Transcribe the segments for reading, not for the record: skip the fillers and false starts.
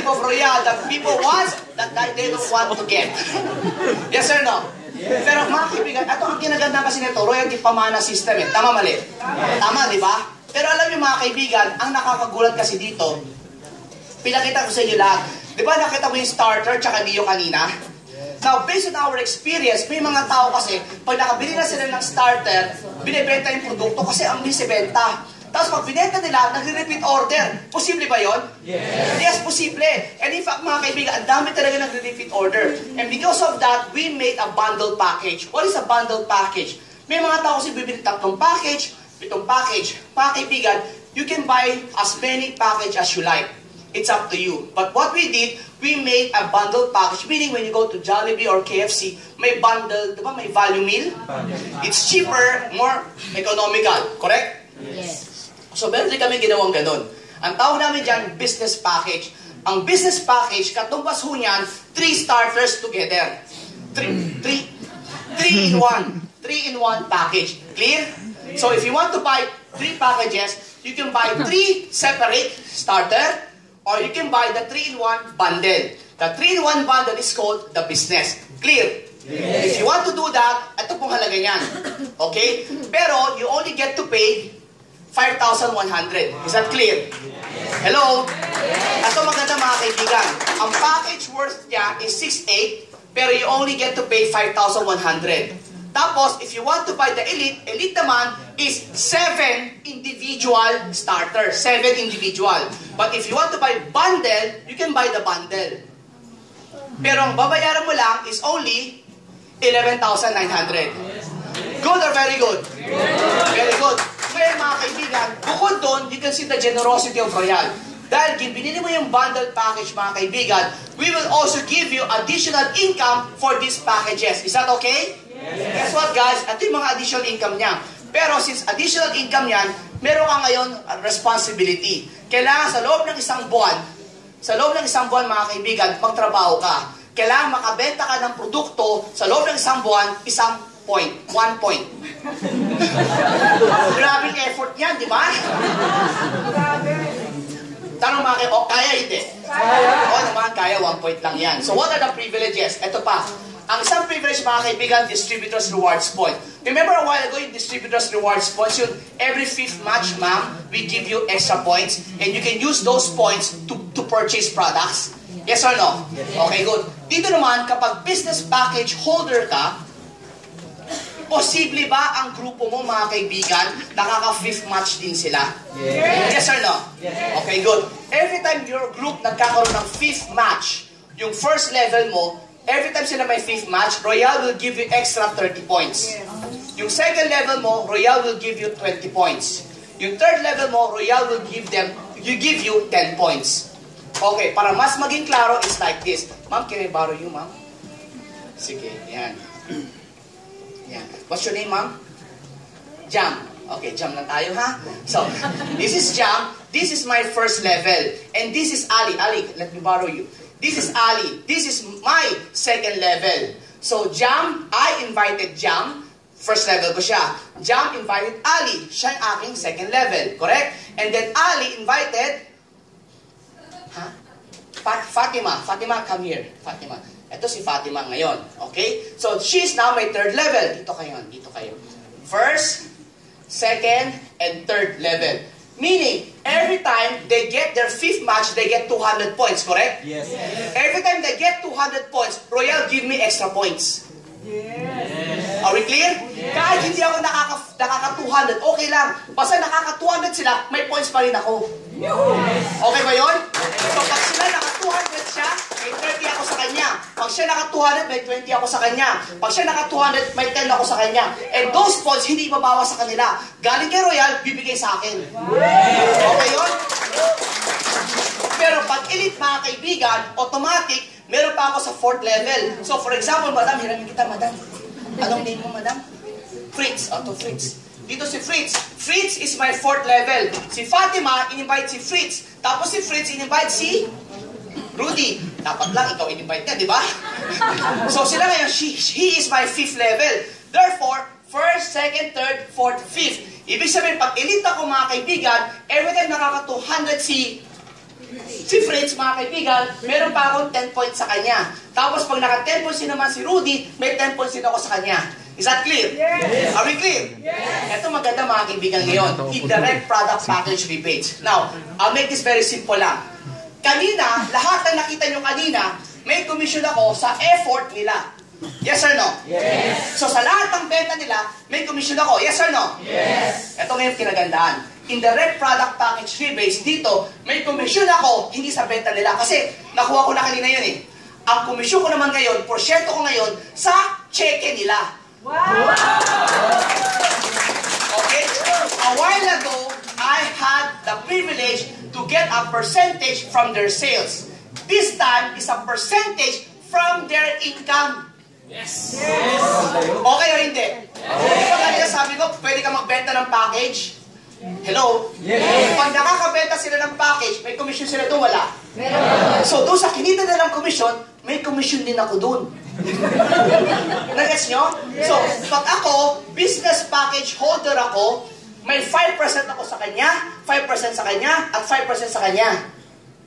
type of royal that people want that they don't want to get. Yes or no? Yes. Pero mga kaibigan, ito ang kinaganda kasi nito, royalty pamana system eh. Tama mali? Tama, di ba? Pero alam niyo mga kaibigan, ang nakakagulat kasi dito, pinakita ko sa inyo lahat. Di ba nakita mo yung starter tsaka Leo kanina? Now, based on our experience, may mga tao kasi, pag nakabili na sila ng starter, binibenta yung produkto kasi ang bisibenta. Tapos pag binenta nila, nagre-repeat order. Posible ba yon? Yes. Yes, posible. And in fact, mga kaibigan, ang dami talaga nagre-repeat order. And because of that, we made a bundle package. What is a bundle package? May mga tao kasi bibili 3 package, 7 package. Mga kaibigan, you can buy as many package as you like. It's up to you. But what we did, we made a bundle package. Meaning when you go to Jollibee or KFC, may bundle, di ba? May value meal. It's cheaper, more economical. Correct? Yes. So meron din kami ginawang ganun. Ang tawag namin dyan, business package. Ang business package, katumbas ho niyan, 3 starters together. 3 in 1. 3 in 1 package. Clear? So if you want to buy 3 packages, you can buy 3 separate starter, or you can buy the 3-in-1 bundle. The 3-in-1 bundle is called the business. Clear? Yes. If you want to do that, ito pong halaga niyan. Okay? Pero, you only get to pay 5,100. Is that clear? Yes. Hello? Yes. Ito maganda mga kaibigan. Ang package worth niya is 6,800, pero you only get to pay 5,100. Tapos, if you want to buy the elite naman is 7 individual starter. 7 individual. But if you want to buy bundle, you can buy the bundle. Pero ang babayaran mo lang is only 11,900. Good or very good? Very good. Ngayon mga kaibigan, bukod doon, you can see the generosity of Royal. Dahil binili mo yung bundle package mga kaibigan, we will also give you additional income for these packages. Is that okay? Yes. Guess what guys? Ito yung mga additional income niya. Pero since additional income yan, meron ka ngayon responsibility. Kailangan sa loob ng isang buwan, mga kaibigan, magtrabaho ka. Kailangan makabenta ka ng produkto sa loob ng isang buwan, 1 point. Grabing effort yan, di ba? Tanong mga kaibigan, kaya hindi? Oo naman, kaya 1 point lang yan. So what are the privileges? Ito pa. Ang isang privilege mga kaibigan, Distributors Rewards Point. Remember a while ago yung Distributors Rewards Points, yun, every 5th match, ma'am, we give you extra points and you can use those points to purchase products. Yes or no? Okay, good. Dito naman, kapag business package holder ka, posible ba ang grupo mo mga kaibigan, nakaka-5th match din sila? Yes or no? Okay, good. Every time your group nagkakaroon ng 5th match, yung first level mo, every time sila may 5th match, Royal will give you extra 30 points. Yung second level mo, Royal will give you 20 points. Yung third level mo, Royal will give you 10 points. Okay, para mas maging klaro, is like this. Ma'am, can I borrow you, ma'am? Sige, yan. Yan. What's your name, ma'am? Jam. Okay, Jam lang tayo, ha? So, this is Jam. This is my first level. And this is Ali. Ali, let me borrow you. This is Ali. This is my second level. So, Jam, I invited Jam. First level ko siya. Jam invited Ali. Siya yung aking second level. Correct? And then Ali invited Fatima. Fatima, come here. Fatima. Ito si Fatima ngayon. Okay? So, she's now my third level. Dito kayo. Dito kayo. First, second, and third level. Meaning, every time they get their 5th match, they get 200 points, correct? Yes. Every time they get 200 points, Royal give me extra points. Yes. Are we clear? Yes. Kahit hindi ako nakaka-200, okay lang. Basta nakaka-200 sila, may points pa rin ako. Yes. Okay ba yun? So, pag sila naka-200 siya, may 30 ako sa kanya. Pag siya naka-200, may 20 ako sa kanya. Pag siya naka-200, may 10 ako sa kanya. And those points, hindi ibabawas sa kanila. Galing kay Royal, bibigay sa akin. Okay yun? Pero pag elite mga kaibigan, automatic, meron pa ako sa 4th level. So for example, madam, hiramin kita, madam. Anong name mo, madam? Fritz. Auto Fritz. Dito si Fritz. Fritz is my 4th level. Si Fatima, in-invite si Fritz. Tapos si Fritz, in-invite si Rudy. Dapat lang, ikaw in-invite niya, di ba? So sila ngayon, he is my 5th level. Therefore, 1st, 2nd, 3rd, 4th, 5th. Ibig sabihin, pag elite ako mga kaibigan, every time nakaka-200 si Si Fritz, mga kaibigan, meron pa akong 10 points sa kanya. Tapos pag naka 10 points din naman si Rudy, may 10 points din ako sa kanya. Is that clear? Yes. Are we clear? Yes. Ito maganda mga kaibigan ngayon. Indirect product package rebates. Now, I'll make this very simple lang. Kanina, lahat na nakita nyo kanina, may commission ako sa effort nila. Yes or no? Yes. So sa lahat ng benta nila, may commission ako. Yes or no? Yes. Ito ngayon kinagandaan. Indirect product package rebates dito, may commission ako, hindi sa benta nila. Kasi nakuha ko na kanina yun eh. Ang commission ko naman ngayon, porsyento ko ngayon, sa cheque nila. Wow! Okay? A while ago, I had the privilege to get a percentage from their sales. This time is a percentage from their income. Yes. Okay o hindi? Di ba kanina sabi ko, pwede ka magbenta ng package? Hello? Yes. Pag nakakabenta sila ng package, may commission sila doon, wala? Meron. So doon sa kinita nilang commission, may commission din ako doon. Nagets nyo? So, pag ako, business package holder ako, may 5% ako sa kanya, 5% sa kanya, at 5% sa kanya.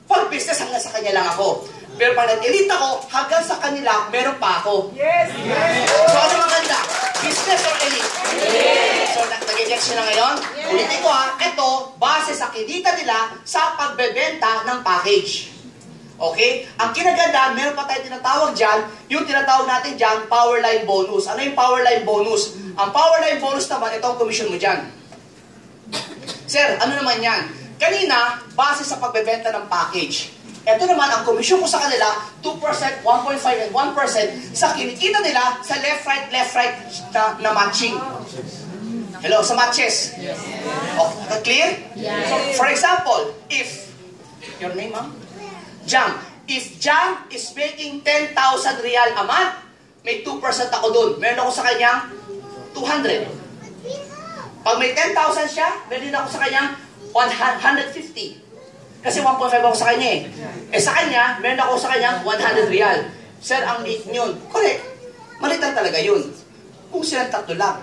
Pag business, hanggang sa kanya lang ako. Pero pag nag-elite ako, hanggang sa kanila, meron pa ako. Yes. Yes. So, ano maganda? Business or elite? Yes. So, nag-gets nyo na ngayon? Yes. Ulitin ko ha, ito, base sa kinita nila sa pagbebenta ng package. Okay? Ang kinaganda, meron pa tayo tinatawag dyan, yung tinatawag natin dyan, power line bonus. Ano yung power line bonus? Ang power line bonus naman, ito ang commission mo dyan. Sir, ano naman yan? Kanina, base sa pagbebenta ng package. Ito naman, ang commission ko sa kanila, 2%, 1.5, and 1% sa kinikita nila sa left-right na matching. Hello, sa matches. Yes. Okay, clear? Yes. So, for example, if, your name, ma'am? Jam. If Jam is making 10,000 real a month, may 2% ako dun. Meron ako sa kanyang 200. Pag may 10,000 siya, meron din ako sa kanyang 150. Kasi 1.5 ako sa kanya eh. Eh sa kanya, meron ako sa kanyang 100 real. Sir, ang liit yun. Correct. Malit lang talaga yun. Kung silang tatlo lang.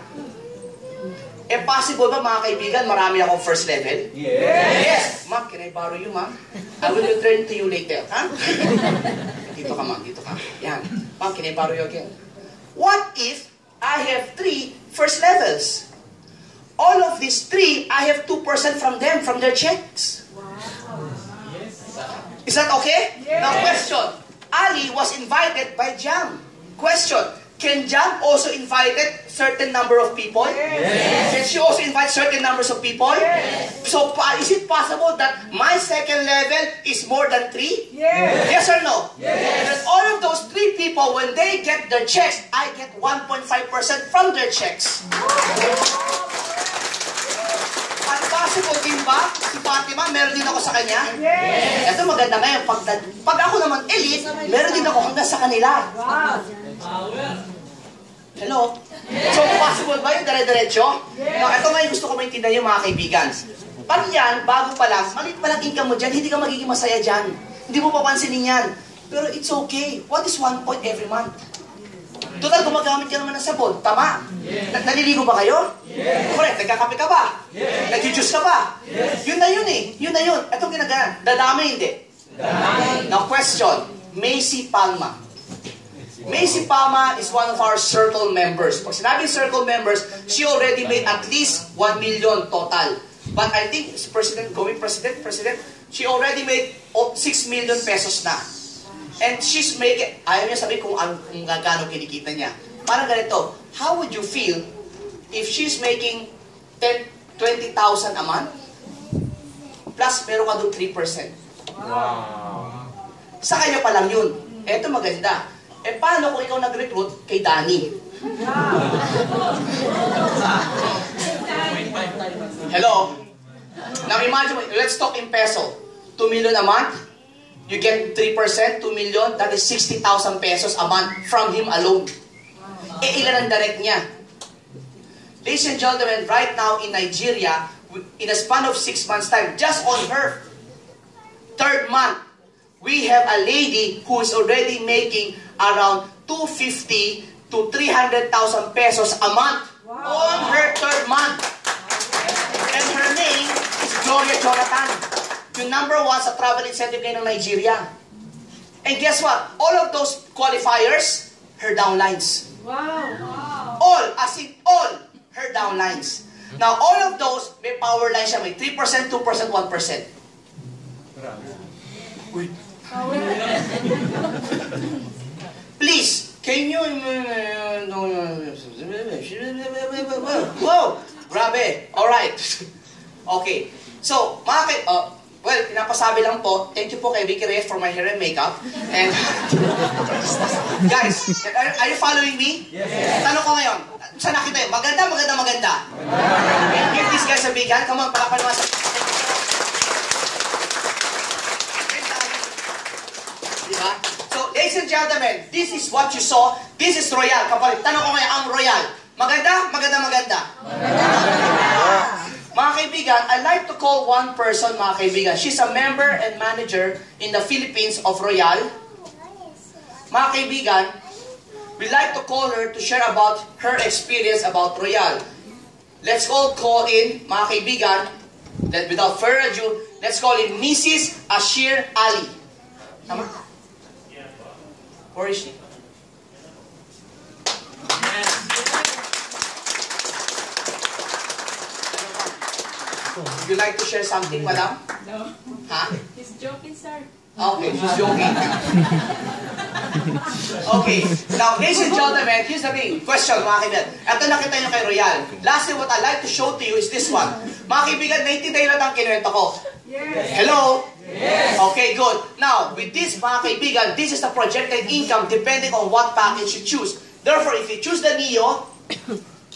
Eh possible ba mga kaibigan, marami akong first level? Yes! Ma'am, can I borrow you, ma'am? I will return to you later. Ha? Dito ka, ma'am. Dito ka. Yan. Ma'am, can I borrow you again? What if I have 3 first levels? All of these 3, I have 2% from them, from their checks. Is that okay? Yes. Now question. Ali was invited by Jam. Question. Can Jam also invited certain number of people? Yes. Can she also invite certain numbers of people? Yes. So is it possible that my second level is more than 3? Yes. Yes or no? Yes. And all of those 3 people, when they get their checks, I get 1.5% from their checks. At possible din ba, si Fatima, meron din ako sa kanya? Yes. Ito maganda ngayon, pag ako naman elite, meron din ako hanggang sa kanila. Wow. Hello? So possible ba yung dire-diretso? Yes. Now, ito ngayon gusto ko maintindihan yung mga kaibigan. Pag yan, bago pa lang, maliit pa lang income mo dyan, hindi ka magiging masaya dyan. Hindi mo papansinin yan. Pero it's okay. What is 1 point every month? Total, gumagamit ka naman ng sabon. Tama. Yes. Naliligo ba kayo? Yes. Correct. Nagkakape ka ba? Yes. Nag-juice ka ba? Yes. Yun na yun eh. Yun na yun. Itong ginagawa. Dadami hindi. Dami. Now question. Macy Palma. Macy Palma is one of our circle members. Pag sinabing circle members, she already made at least 1 million total. But I think, President, she already made 6 million pesos na. And she's making, ayaw niya sabihin kung gaano kinikita niya. Parang ganito, how would you feel if she's making 20,000 a month, plus meron ka doon 3%? Wow. Sa kanya pa lang yun. Eto maganda. Eh paano kung ikaw nag-recruit kay Danny? Hello? Now imagine, let's talk in peso. 2 million a month. You get 3%, 2 million, that is 60,000 pesos a month from him alone. Eh, ilan ang direct niya? Ladies and gentlemen, right now in Nigeria, in a span of 6 months' time, just on her 3rd month, we have a lady who is already making around 250 to 300,000 pesos a month on her 3rd month. And her name is Gloria Jonathan. yung number 1 sa travel incentive ngayon ng Nigeria. And guess what? All of those qualifiers, her downlines. Wow. All, as in all, her downlines. Now, all of those, may power line siya. May 3%, 2%, 1%. Uy. Please, can you... Wow! Grabe. Alright. Okay. So, well, pinapasabi lang po, thank you po kay Vicky Reyes for my hair and makeup. And, guys, are you following me? Yes. Tanong ko ngayon, saan nakita yun? Maganda, maganda, maganda. Give these guys a big hand. Come on, palakpan naman sa... Diba? So, ladies and gentlemen, this is what you saw. This is Royal. Kapalit, tanong ko ngayon, ang Royal. Maganda, maganda, maganda. Mga kaibigan, I'd like to call one person, mga kaibigan. She's a member and manager in the Philippines of Royal. Mga kaibigan, we'd like to call her to share about her experience about Royal. Let's all call in, mga kaibigan, that without further ado, let's call in Mrs. Ashir Ali. Tama? Where is she? Would you like to share something, madam? No. Huh? He's joking, sir. Okay, she's joking. Okay, now, ladies and gentlemen, here's the thing. Question, mga kaibigan. Ito nakita nyo kay Royal. Lastly, what I'd like to show to you is this one. Mga kaibigan, naiintindihan na ang kinuwento ko. Yes. Hello? Yes. Okay, good. Now, with this, mga kaibigan, this is the projected income depending on what package you choose. Therefore, if you choose the NEO,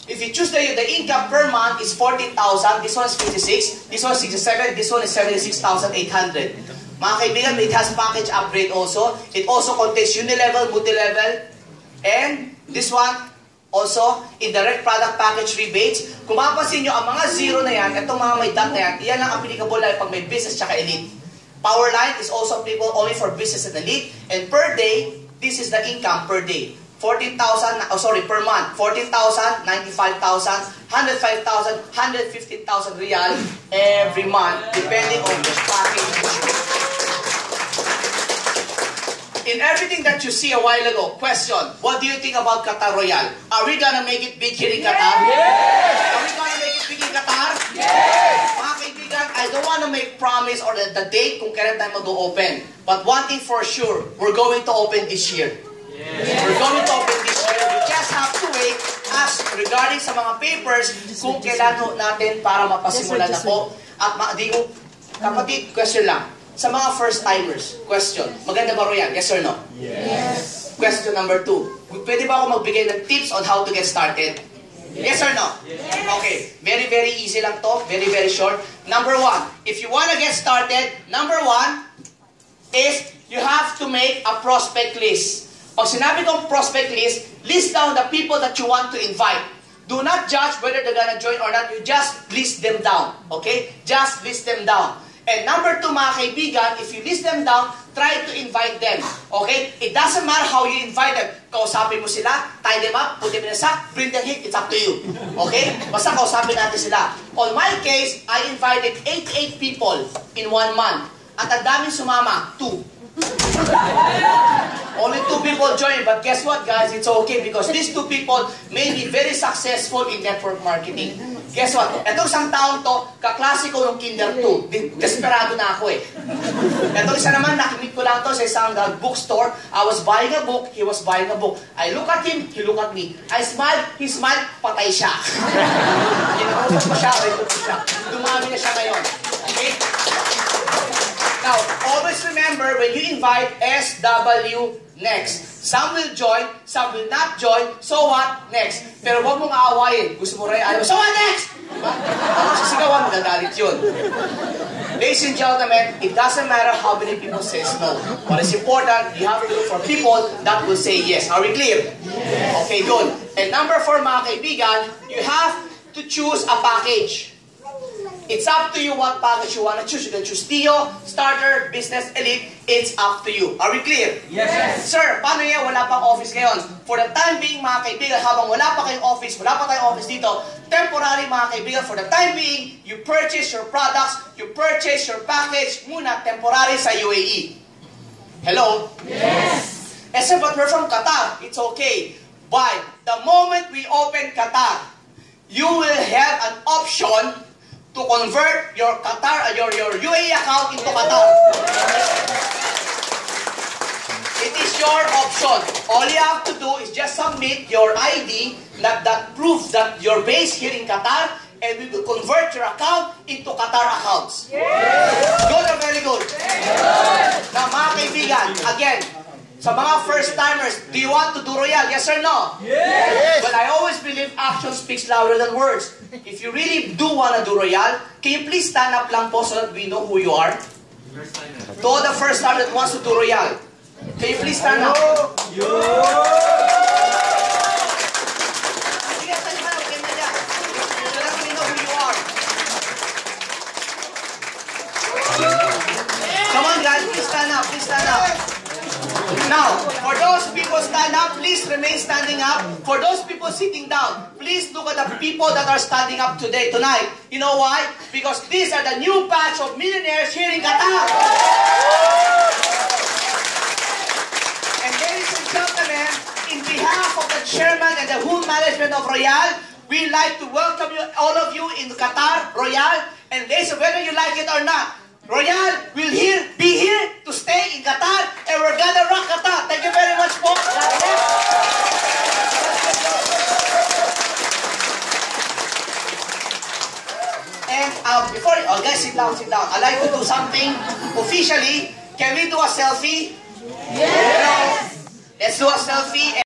if you choose the income per month is 14,000, this one is 56, this one is 67, this one is 76,800. Mga kaibigan, it has package upgrade also. It also contains unilevel, multi-level, and this one also indirect product package rebates. Kung mapapansin nyo, ang mga zero na yan, itong mga may dot na yan, iyan lang applicable lang pag may business tsaka elite. Power line is also applicable only for business and elite. And per day, this is the income per day. 14,000, per month, 14,000, 95,000, 105,000, 115,000 real every month, depending on which package. In everything that you see a while ago, question, what do you think about Qatar Royal? Are we gonna make it big here in Qatar? Yes! Are we gonna make it big in Qatar? Yes! Mga kaibigan, I don't wanna make promise or the date kung kailan tayo mag-open. But one thing for sure, we're going to open this year. Yes. We're going to open this year. We just have to wait as regarding sa mga papers kung kailan natin para mapasimulan na po. At kapatid, question lang. Sa mga first-timers, question, maganda ba Royal? Yes or no? Yes. Question number 2, pwede ba ako magbigay ng tips on how to get started? Yes or no? Yes. Okay, very, very easy lang to. Very, very short. Number 1, if you want to get started, number 1 is you have to make a prospect list. Pag sinabi kong prospect list, list down the people that you want to invite. Do not judge whether they're gonna join or not. You just list them down. Okay? Just list them down. And number 2, mga kaibigan, if you list them down, try to invite them. Okay? It doesn't matter how you invite them. Kausapin mo sila, tie them up, put them in a sack, bring them here, it's up to you. Okay? Basta kausapin natin sila. On my case, I invited 88 people in 1 month. At ang daming sumama, 2. Only 2 people joined, but guess what guys, it's okay because these 2 people may be very successful in network marketing. Guess what? Itong isang taong to, kaklase ko yung Kinder 2. Desperado na ako eh. Itong isa naman, nakimit ko lang to sa isang bookstore. I was buying a book, he was buying a book. I look at him, he look at me. I smile, he smiled, patay siya. Kinukupot ko siya, dumami na siya ngayon. Okay? Now, always remember, when you invite SW next. Some will join, some will not join. So what? Next. Pero huwag mong aawayin. Gusto mo rin, alam mo, so what next? Ako sisigawan, magagalit yun. Ladies and gentlemen, it doesn't matter how many people says no. What is important, you have to look for people that will say yes. Are we clear? Yes. Okay, good. And number 4, mga kaibigan, you have to choose a package. It's up to you what package you want to choose. You can choose Tio, Starter, Business, Elite. It's up to you. Are we clear? Yes. Sir, paano yan? Wala pang office ngayon. For the time being, mga kaibigan, habang wala pa tayong office dito, temporary, mga kaibigan, for the time being, you purchase your products, you purchase your package muna, temporary sa UAE. Hello? Yes. Eh, sir, but we're from Qatar. It's okay. But the moment we open Qatar, you will have an option to convert your Qatar, your UAE account into Qatar. It is your option. All you have to do is just submit your ID that proves that you're based here in Qatar, and we will convert your account into Qatar accounts. Good or very good? Now, mga kaibigan, again, sa mga first-timers, do you want to do Royal? Yes or no? Yes. Well, I always believe action speaks louder than words. If you really do want to do Royal, can you please stand up lang po so that we know who you are? To all the first-timer that wants to do Royal, can you please stand up? Sige, stand up. Okay na yan. So that we know who you are. Come on, guys. Please stand up. Please stand up. Now, for those people stand up, please remain standing up. For those people sitting down, please look at the people that are standing up tonight. You know why? Because these are the new batch of millionaires here in Qatar. And ladies and gentlemen, in behalf of the chairman and the whole management of Royal, we'd like to welcome you, all of you in Qatar, Royal. And ladies, whether you like it or not, Royal will be here to stay in Qatar, and we're gonna rock Qatar. Thank you very much, po. And before, guys, sit down. I'd like to do something officially. Can we do a selfie? Yes. Let's do a selfie.